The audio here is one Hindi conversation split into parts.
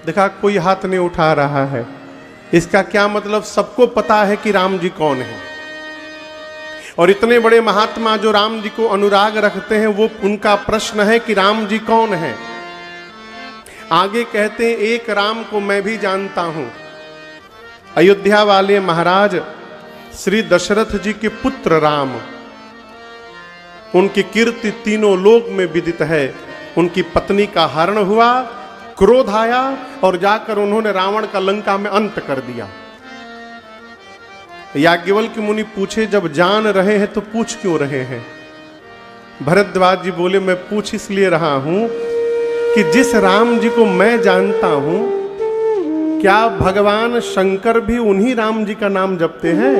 देखा कोई हाथ नहीं उठा रहा है। इसका क्या मतलब? सबको पता है कि राम जी कौन है। और इतने बड़े महात्मा जो राम जी को अनुराग रखते हैं, वो उनका प्रश्न है कि राम जी कौन है। आगे कहते हैं, एक राम को मैं भी जानता हूं। अयोध्या वाले महाराज श्री दशरथ जी के पुत्र राम, उनकी कीर्ति तीनों लोक में विदित है। उनकी पत्नी का हरण हुआ, क्रोध आया और जाकर उन्होंने रावण का लंका में अंत कर दिया। याज्ञवल्क्य मुनि पूछे, जब जान रहे हैं तो पूछ क्यों रहे हैं? भरद्वाज जी बोले, मैं पूछ इसलिए रहा हूं कि जिस राम जी को मैं जानता हूं, क्या भगवान शंकर भी उन्हीं राम जी का नाम जपते हैं?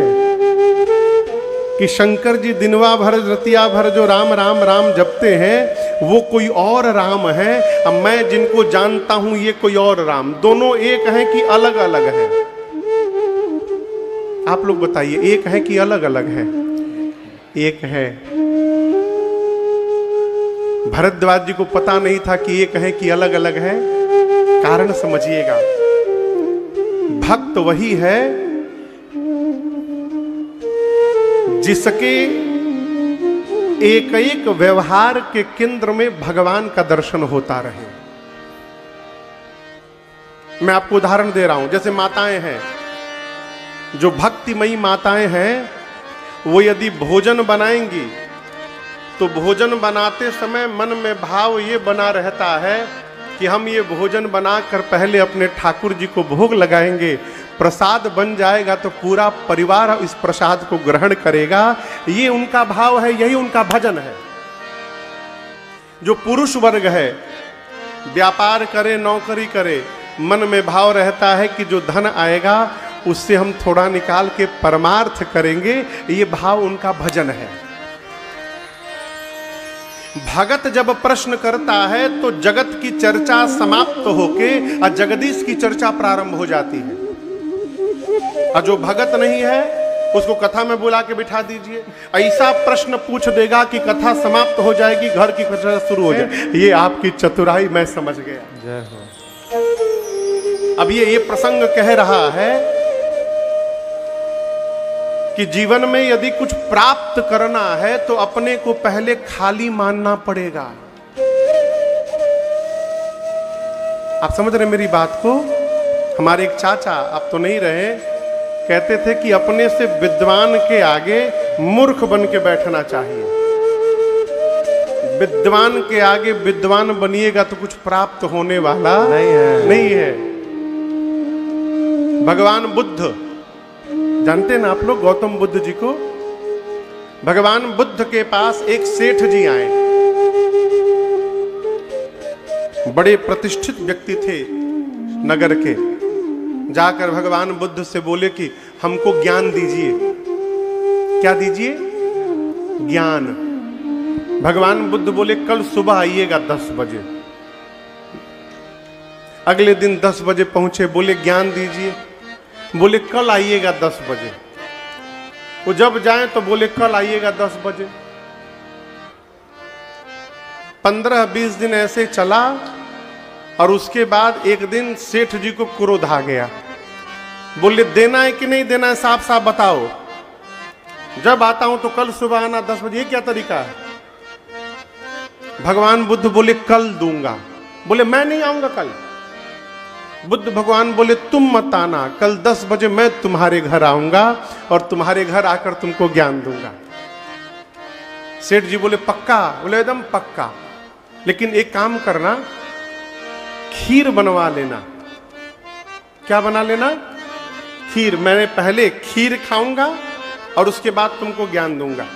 कि शंकर जी दिनवा भर रतिया भर जो राम राम राम जपते हैं, वो कोई और राम है। अब मैं जिनको जानता हूं, ये कोई और राम। दोनों एक हैं कि अलग अलग हैं? आप लोग बताइए, एक है कि अलग अलग है? एक है। भरद्वाज जी को पता नहीं था कि एक है कि अलग अलग है। कारण समझिएगा, भक्त वही है जिसके एक एक व्यवहार के केंद्र में भगवान का दर्शन होता रहे। मैं आपको उदाहरण दे रहा हूं। जैसे माताएं हैं, जो भक्तिमयी माताएं हैं, वो यदि भोजन बनाएंगी तो भोजन बनाते समय मन में भाव ये बना रहता है कि हम ये भोजन बनाकर पहले अपने ठाकुर जी को भोग लगाएंगे, प्रसाद बन जाएगा तो पूरा परिवार इस प्रसाद को ग्रहण करेगा। ये उनका भाव है, यही उनका भजन है। जो पुरुष वर्ग है, व्यापार करे नौकरी करे, मन में भाव रहता है कि जो धन आएगा उससे हम थोड़ा निकाल के परमार्थ करेंगे। ये भाव उनका भजन है। भगत जब प्रश्न करता है तो जगत की चर्चा समाप्त होके और जगदीश की चर्चा प्रारंभ हो जाती है। और जो भगत नहीं है उसको कथा में बुला के बिठा दीजिए, ऐसा प्रश्न पूछ देगा कि कथा समाप्त हो जाएगी, घर की कथा शुरू हो जाए। ये आपकी चतुराई मैं समझ गया। जय हो। अब ये प्रसंग कह रहा है कि जीवन में यदि कुछ प्राप्त करना है तो अपने को पहले खाली मानना पड़ेगा। आप समझ रहे मेरी बात को? हमारे एक चाचा, आप तो नहीं रहे, कहते थे कि अपने से विद्वान के आगे मूर्ख बन के बैठना चाहिए। विद्वान के आगे विद्वान बनिएगा तो कुछ प्राप्त होने वाला नहीं है। भगवान बुद्ध, जानते हैं ना आप लोग गौतम बुद्ध जी को? भगवान बुद्ध के पास एक सेठ जी आए, बड़े प्रतिष्ठित व्यक्ति थे नगर के। जाकर भगवान बुद्ध से बोले कि हमको ज्ञान दीजिए। क्या दीजिए? ज्ञान। भगवान बुद्ध बोले कल सुबह आइएगा 10 बजे। अगले दिन 10 बजे पहुंचे, बोले ज्ञान दीजिए। बोले कल आइएगा 10 बजे। वो जब जाए तो बोले कल आइएगा 10 बजे। 15-20 दिन ऐसे चला और उसके बाद एक दिन सेठ जी को क्रोध आ गया। बोले देना है कि नहीं देना है, साफ साफ बताओ। जब आता हूं तो कल सुबह आना 10 बजे। ये क्या तरीका है? भगवान बुद्ध बोले कल दूंगा। बोले मैं नहीं आऊंगा कल। बुद्ध भगवान बोले तुम मत आना, कल 10 बजे मैं तुम्हारे घर आऊंगा और तुम्हारे घर आकर तुमको ज्ञान दूंगा। सेठ जी बोले पक्का? बोले एकदम पक्का, लेकिन एक काम करना, खीर बनवा लेना। क्या बना लेना? खीर। मैंने पहले खीर खाऊंगा और उसके बाद तुमको ज्ञान दूंगा।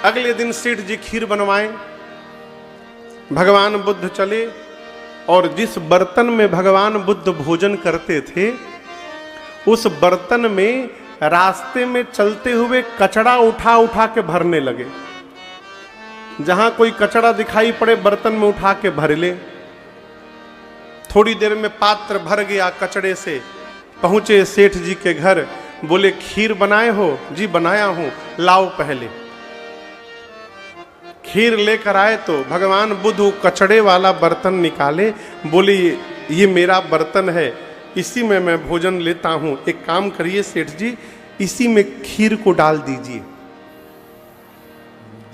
अगले दिन सेठ जी खीर बनवाए, भगवान बुद्ध चले और जिस बर्तन में भगवान बुद्ध भोजन करते थे, उस बर्तन में रास्ते में चलते हुए कचड़ा उठा उठा के भरने लगे। जहां कोई कचड़ा दिखाई पड़े बर्तन में उठा के भर ले। थोड़ी देर में पात्र भर गया कचड़े से। पहुंचे सेठ जी के घर, बोले खीर बनाए हो? जी बनाया हूं, लाओ पहले। खीर लेकर आए तो भगवान बुद्ध कचड़े वाला बर्तन निकाले। बोले ये मेरा बर्तन है, इसी में मैं भोजन लेता हूं, एक काम करिए सेठ जी, इसी में खीर को डाल दीजिए।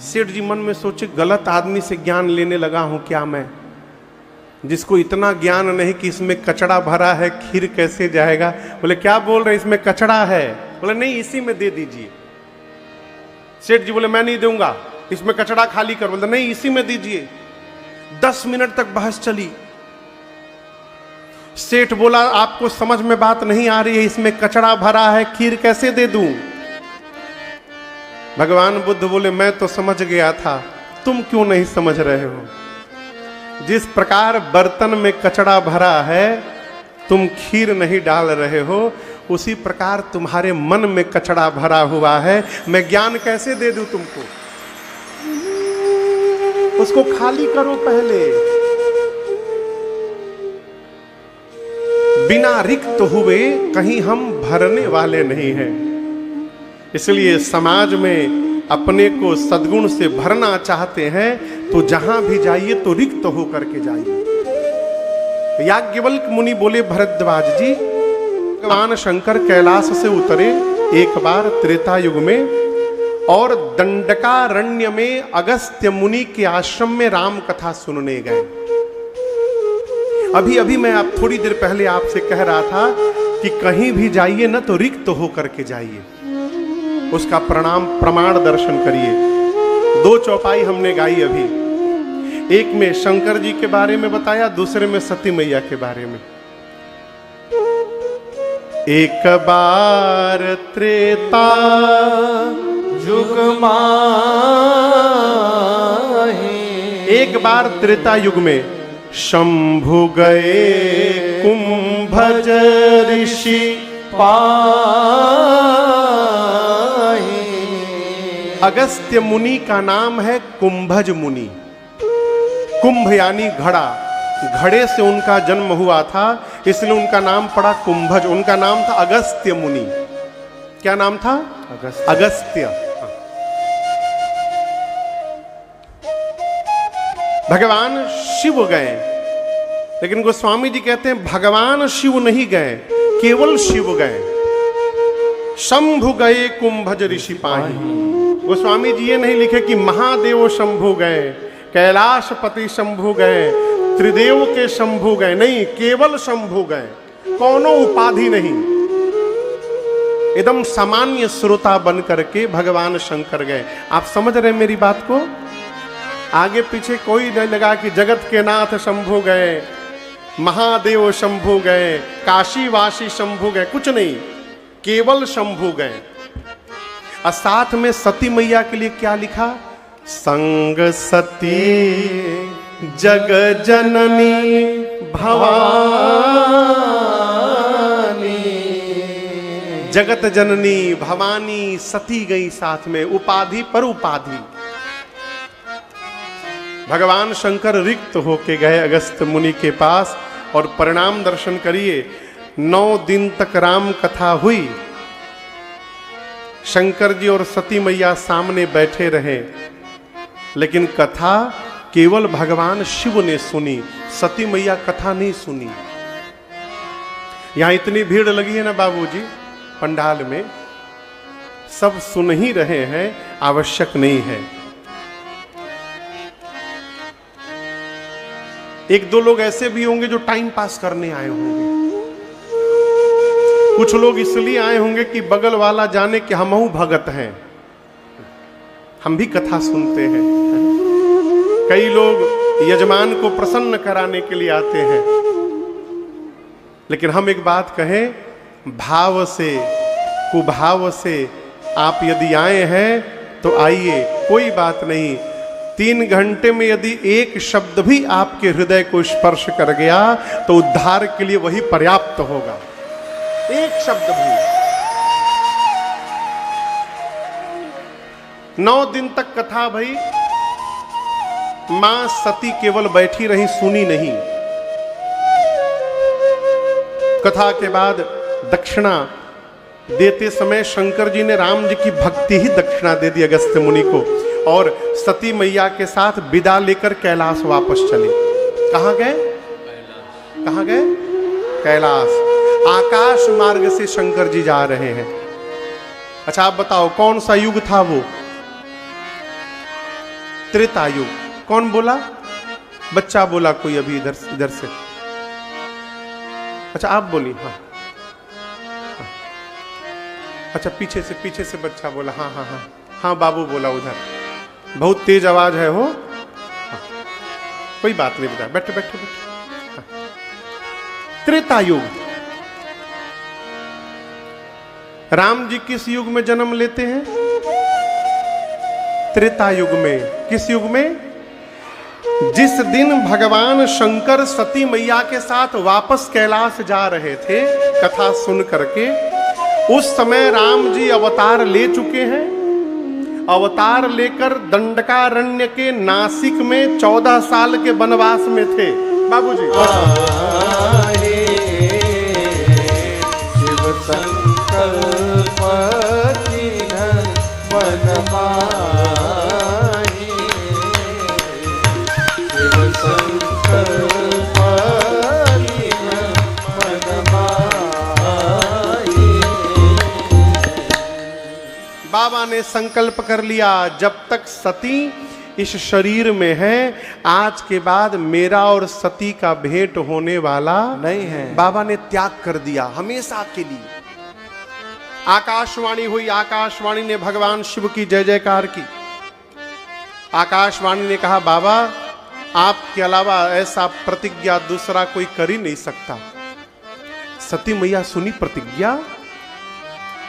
सेठ जी मन में सोचे, गलत आदमी से ज्ञान लेने लगा हूं क्या मैं, जिसको इतना ज्ञान नहीं कि इसमें कचड़ा भरा है, खीर कैसे जाएगा। बोले क्या बोल रहे, इसमें कचड़ा है। बोले नहीं, इसी में दे दीजिए। सेठ जी बोले मैं नहीं दूंगा, इसमें कचड़ा खाली कर। बोले नहीं, इसी में दीजिए। 10 मिनट तक बहस चली। सेठ बोला आपको समझ में बात नहीं आ रही है, इसमें कचड़ा भरा है, खीर कैसे दे दूं। भगवान बुद्ध बोले मैं तो समझ गया था, तुम क्यों नहीं समझ रहे हो। जिस प्रकार बर्तन में कचड़ा भरा है, तुम खीर नहीं डाल रहे हो, उसी प्रकार तुम्हारे मन में कचड़ा भरा हुआ है, मैं ज्ञान कैसे दे दूं तुमको। उसको खाली करो पहले। बिना रिक्त हुए कहीं हम भरने वाले नहीं हैं। इसलिए समाज में अपने को सद्गुण से भरना चाहते हैं तो जहां भी जाइए तो रिक्त होकर के जाइए। याज्ञवल्क्य मुनि बोले भरद्वाज जी, भगवान शंकर कैलाश से उतरे एक बार त्रेता युग में, और दंडकारण्य में अगस्त्य मुनि के आश्रम में राम कथा सुनने गए। अभी अभी मैं आप थोड़ी देर पहले आपसे कह रहा था कि कहीं भी जाइए ना तो रिक्त होकर के जाइए, उसका प्रमाण दर्शन करिए। 2 चौपाई हमने गाई अभी, एक में शंकर जी के बारे में बताया, दूसरे में सती मैया के बारे में। एक बार त्रेता युग माहे, एक बार त्रेता युग में शंभु गए कुंभज ऋषि पाहे। अगस्त्य मुनि का नाम है कुंभज मुनि। कुंभ यानी घड़ा, घड़े से उनका जन्म हुआ था, इसलिए उनका नाम पड़ा कुंभज। उनका नाम था अगस्त्य मुनि। क्या नाम था? अगस्त्य। भगवान शिव गए, लेकिन गोस्वामी जी कहते हैं भगवान शिव नहीं गए, केवल शिव गए। शंभु गए कुंभज ऋषि पाही। गोस्वामी जी ये नहीं लिखे कि महादेव शंभु गए, कैलाशपति शंभु गए, त्रिदेव के शंभु गए, नहीं, केवल शंभु गए, कोनो उपाधि नहीं। एकदम सामान्य श्रोता बन करके भगवान शंकर गए। आप समझ रहे मेरी बात को? आगे पीछे कोई नहीं लगा कि जगत के नाथ शंभु गए, महादेव शंभु गए, काशीवासी शंभु गए, कुछ नहीं, केवल शंभु गए। और साथ में सती मैया के लिए क्या लिखा? संग सती जग जननी भवानी। जगत जननी भवानी सती गई साथ में, उपाधि पर उपाधि। भगवान शंकर रिक्त होके गए अगस्त्य मुनि के पास और परिणाम दर्शन करिए। 9 दिन तक राम कथा हुई। शंकर जी और सती मैया सामने बैठे रहे, लेकिन कथा केवल भगवान शिव ने सुनी, सती मैया कथा नहीं सुनी। यहां इतनी भीड़ लगी है ना बाबूजी पंडाल में, सब सुन ही रहे हैं, आवश्यक नहीं है। 1-2 लोग ऐसे भी होंगे जो टाइम पास करने आए होंगे। कुछ लोग इसलिए आए होंगे कि बगल वाला जाने कि हमहू भगत हैं, हम भी कथा सुनते हैं। कई लोग यजमान को प्रसन्न कराने के लिए आते हैं। लेकिन हम एक बात कहें, भाव से कुभाव से आप यदि आए हैं तो आइए, कोई बात नहीं। 3 घंटे में यदि एक शब्द भी आपके हृदय को स्पर्श कर गया तो उद्धार के लिए वही पर्याप्त होगा। एक शब्द भी। 9 दिन तक कथा भई, मां सती केवल बैठी रही, सुनी नहीं। कथा के बाद दक्षिणा देते समय शंकर जी ने राम जी की भक्ति ही दक्षिणा दे दी अगस्त्य मुनि को, और सती मैया के साथ विदा लेकर कैलाश वापस चले। कहां गए? कहाँ गए? कैलाश। आकाश मार्ग से शंकर जी जा रहे हैं। अच्छा आप बताओ कौन सा युग था वो? त्रेता युग। कौन बोला? बच्चा बोला कोई अभी इधर से। अच्छा आप बोली। हाँ, हाँ। अच्छा पीछे से बच्चा बोला। हाँ हाँ हाँ हाँ बाबू बोला उधर। बहुत तेज आवाज है हो। हाँ। कोई बात नहीं बता, बैठो बैठो बैठो। हाँ। त्रेता युग। राम जी किस युग में जन्म लेते हैं? त्रेता युग में। किस युग में? जिस दिन भगवान शंकर सती मैया के साथ वापस कैलाश जा रहे थे कथा सुन करके, उस समय राम जी अवतार ले चुके हैं। अवतार लेकर दंडकारण्य के नासिक में 14 साल के वनवास में थे। बाबूजी शिव संकल्प बाबा ने संकल्प कर लिया, जब तक सती इस शरीर में है आज के बाद मेरा और सती का भेंट होने वाला नहीं है। बाबा ने त्याग कर दिया हमेशा के लिए। आकाशवाणी हुई। आकाशवाणी ने भगवान शिव की जय जयकार की। आकाशवाणी ने कहा बाबा आपके अलावा ऐसा प्रतिज्ञा दूसरा कोई कर ही नहीं सकता। सती मैया सुनी प्रतिज्ञा।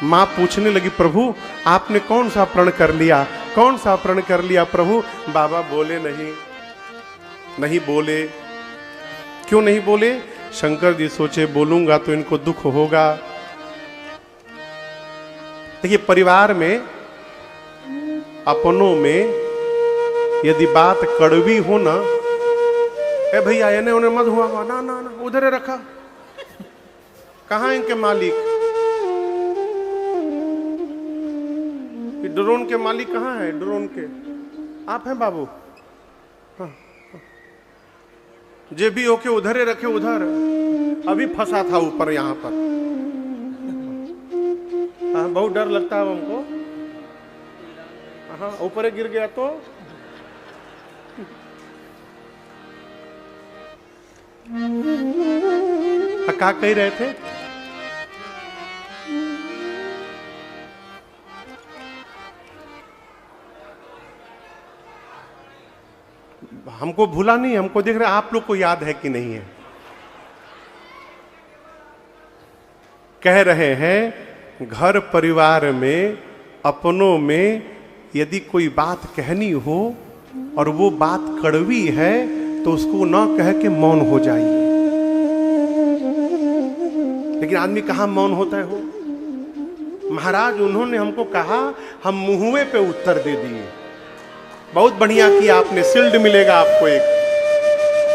मां पूछने लगी प्रभु आपने कौन सा प्रण कर लिया? कौन सा प्रण कर लिया प्रभु? बाबा बोले नहीं बोले। क्यों नहीं बोले? शंकर जी सोचे बोलूंगा तो इनको दुख होगा। देखिए परिवार में अपनों में यदि बात कड़वी हो ना, ए भैया इन्हें उन्हें मत हुआ ना ना ना उधर रखा। कहां इनके मालिक? ड्रोन के मालिक कहाँ है? ड्रोन के आप हैं बाबू? हाँ, हाँ। जे भी होके उधर रखे उधर। अभी फंसा था ऊपर यहाँ पर। हाँ बहुत डर लगता है हमको। हाँ ऊपर गिर गया तो क्या कह रहे थे? हमको भूला नहीं, हमको देख रहे आप लोग को याद है कि नहीं है। कह रहे हैं घर परिवार में अपनों में यदि कोई बात कहनी हो और वो बात कड़वी है तो उसको ना कह के मौन हो जाइए। लेकिन आदमी कहाँ मौन होता है हो? महाराज उन्होंने हमको कहा, हम मुंहवे पे उत्तर दे दिए। बहुत बढ़िया किया आपने, शील्ड मिलेगा आपको एक।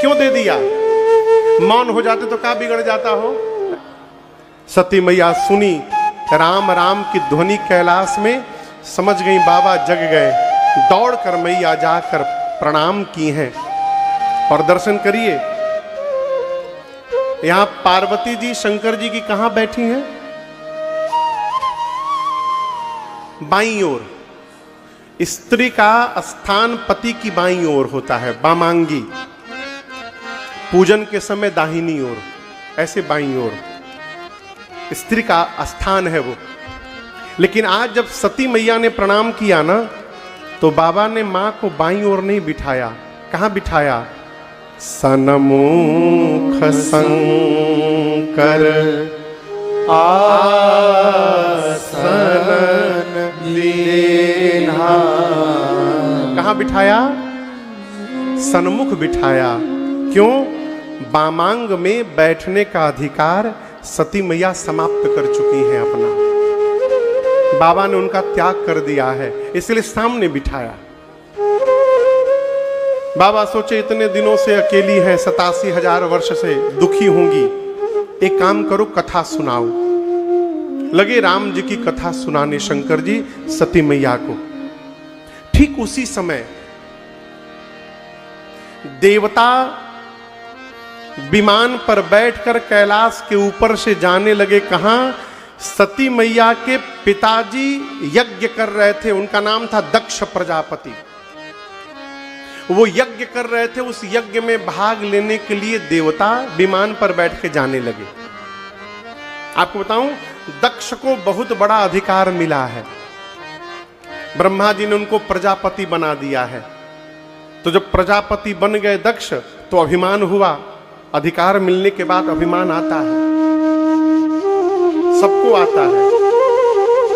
क्यों दे दिया? मौन हो जाते तो क्या बिगड़ जाता हो? सती मैया सुनी राम राम की ध्वनि कैलाश में, समझ गई बाबा जग गए। दौड़ कर मैया जाकर प्रणाम की हैं और दर्शन करिए। यहां पार्वती जी शंकर जी की कहां बैठी हैं? बाईं ओर। स्त्री का स्थान पति की बाईं ओर होता है, बामांगी। पूजन के समय दाहिनी ओर, ऐसे बाईं ओर स्त्री का स्थान है वो। लेकिन आज जब सती मैया ने प्रणाम किया ना, तो बाबा ने मां को बाईं ओर नहीं बिठाया। कहां बिठाया? सनमुख शंकर आसन लीन्हा। कहां बिठाया? सन्मुख बिठाया। क्यों? बामांग में बैठने का अधिकार सती मैया समाप्त कर चुकी हैं अपना। बाबा ने उनका त्याग कर दिया है, इसलिए सामने बिठाया। बाबा सोचे इतने दिनों से अकेली है, 87,000 वर्ष से दुखी होंगी, एक काम करो कथा सुनाओ। लगे राम जी की कथा सुनाने शंकर जी सती मैया को। ठीक उसी समय देवता विमान पर बैठकर कैलाश के ऊपर से जाने लगे। कहां? सती मैया के पिताजी यज्ञ कर रहे थे, उनका नाम था दक्ष प्रजापति। वो यज्ञ कर रहे थे, उस यज्ञ में भाग लेने के लिए देवता विमान पर बैठ के जाने लगे। आपको बताऊं, दक्ष को बहुत बड़ा अधिकार मिला है। ब्रह्मा जी ने उनको प्रजापति बना दिया है। तो जब प्रजापति बन गए दक्ष, तो अभिमान हुआ। अधिकार मिलने के बाद अभिमान आता है, सबको आता है।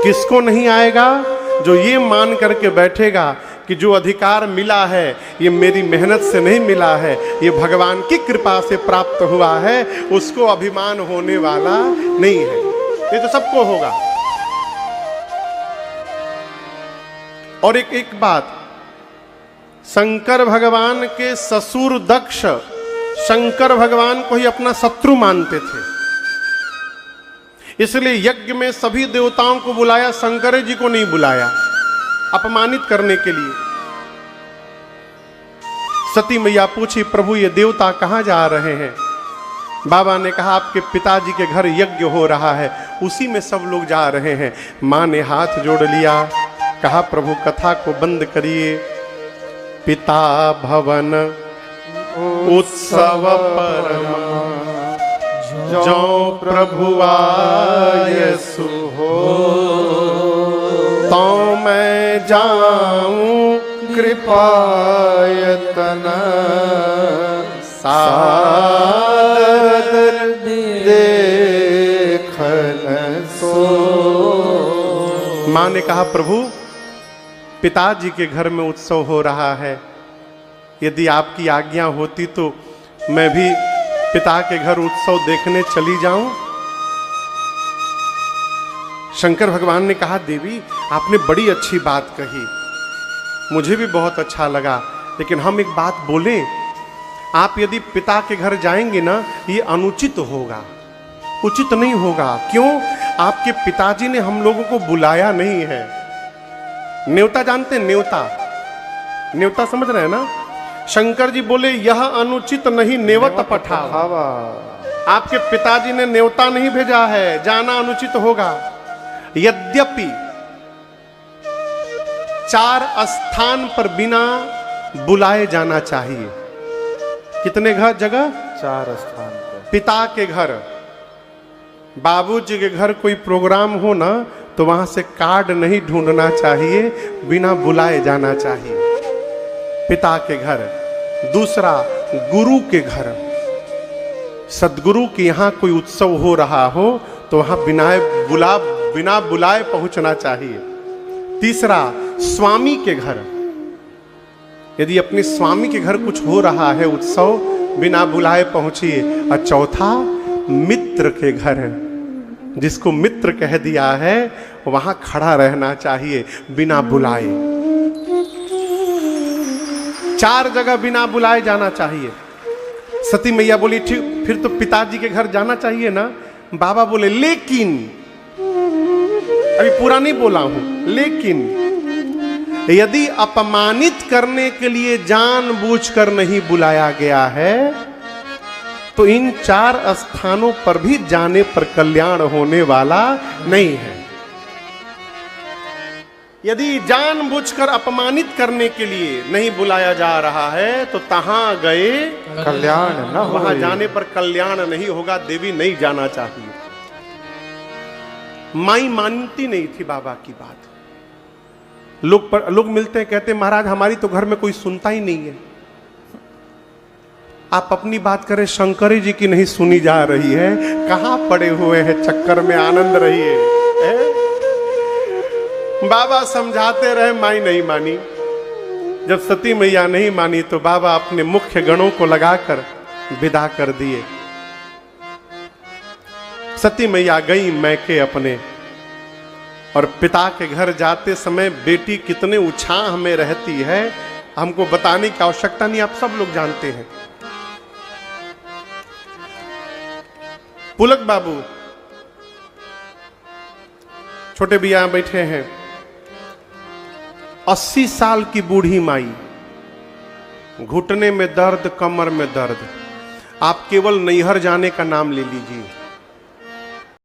किसको नहीं आएगा? जो ये मान करके बैठेगा कि जो अधिकार मिला है ये मेरी मेहनत से नहीं मिला है, ये भगवान की कृपा से प्राप्त हुआ है, उसको अभिमान होने वाला नहीं है। ये तो सबको होगा। और एक बात, शंकर भगवान के ससुर दक्ष शंकर भगवान को ही अपना शत्रु मानते थे। इसलिए यज्ञ में सभी देवताओं को बुलाया, शंकर जी को नहीं बुलाया, अपमानित करने के लिए। सती मैया पूछी, प्रभु ये देवता कहां जा रहे हैं? बाबा ने कहा, आपके पिताजी के घर यज्ञ हो रहा है, उसी में सब लोग जा रहे हैं। मां ने हाथ जोड़ लिया, कहा, प्रभु कथा को बंद करिए। पिता भवन उत्सव परम जो प्रभु आयसु हो, तो मैं जाऊं कृपायतन सादर देखन सो। मां ने कहा, प्रभु पिताजी के घर में उत्सव हो रहा है, यदि आपकी आज्ञा होती तो मैं भी पिता के घर उत्सव देखने चली जाऊं। शंकर भगवान ने कहा, देवी आपने बड़ी अच्छी बात कही, मुझे भी बहुत अच्छा लगा, लेकिन हम एक बात बोलें, आप यदि पिता के घर जाएंगे ना, ये अनुचित होगा, उचित नहीं होगा। क्यों? आपके पिताजी ने हम लोगों को बुलाया नहीं है। न्योता जानते हैं? न्योता समझ रहे हैं ना? शंकर जी बोले, यह अनुचित नहीं नेवत पठावा। आपके पिताजी ने न्योता नहीं भेजा है, जाना अनुचित होगा। यद्यपि 4 स्थान पर बिना बुलाए जाना चाहिए। कितने घर जगह? 4 स्थान पर। पिता के घर, बाबूजी के घर कोई प्रोग्राम हो ना, तो वहां से कार्ड नहीं ढूंढना चाहिए, बिना बुलाए जाना चाहिए। पिता के घर। दूसरा, गुरु के घर, सदगुरु के यहां कोई उत्सव हो रहा हो तो वहां बिना बुलाए पहुंचना चाहिए। तीसरा, स्वामी के घर, यदि अपने स्वामी के घर कुछ हो रहा है उत्सव, बिना बुलाए पहुंचिए। और चौथा, मित्र के घर, जिसको मित्र कह दिया है वहां खड़ा रहना चाहिए बिना बुलाए। 4 जगह बिना बुलाए जाना चाहिए। सती मैया बोली, ठीक, फिर तो पिताजी के घर जाना चाहिए ना। बाबा बोले, लेकिन, अभी पूरा नहीं बोला हूं, लेकिन यदि अपमानित करने के लिए जानबूझकर नहीं बुलाया गया है, तो इन 4 स्थानों पर भी जाने पर कल्याण होने वाला नहीं है। यदि जानबूझकर अपमानित करने के लिए नहीं बुलाया जा रहा है, तो तहां गए कल्याण न हो। वहां जाने पर कल्याण नहीं होगा। देवी नहीं जाना चाहिए। माई मानती नहीं थी बाबा की बात। लोग मिलते हैं, कहते, महाराज हमारी तो घर में कोई सुनता ही नहीं है। आप अपनी बात करें, शंकरी जी की नहीं सुनी जा रही है। कहां पड़े हुए हैं चक्कर में, आनंद रहिए। बाबा समझाते रहे, माई नहीं मानी। जब सती मैया नहीं मानी तो बाबा अपने मुख्य गणों को लगाकर विदा कर दिए। सती मैया गई मैके अपने, और पिता के घर जाते समय बेटी कितने उत्साह में रहती है, हमको बताने की आवश्यकता नहीं, आप सब लोग जानते हैं। पुलक बाबू छोटे भैया बैठे हैं, 80 साल की बूढ़ी माई, घुटने में दर्द, कमर में दर्द। आप केवल नैहर जाने का नाम ले लीजिए।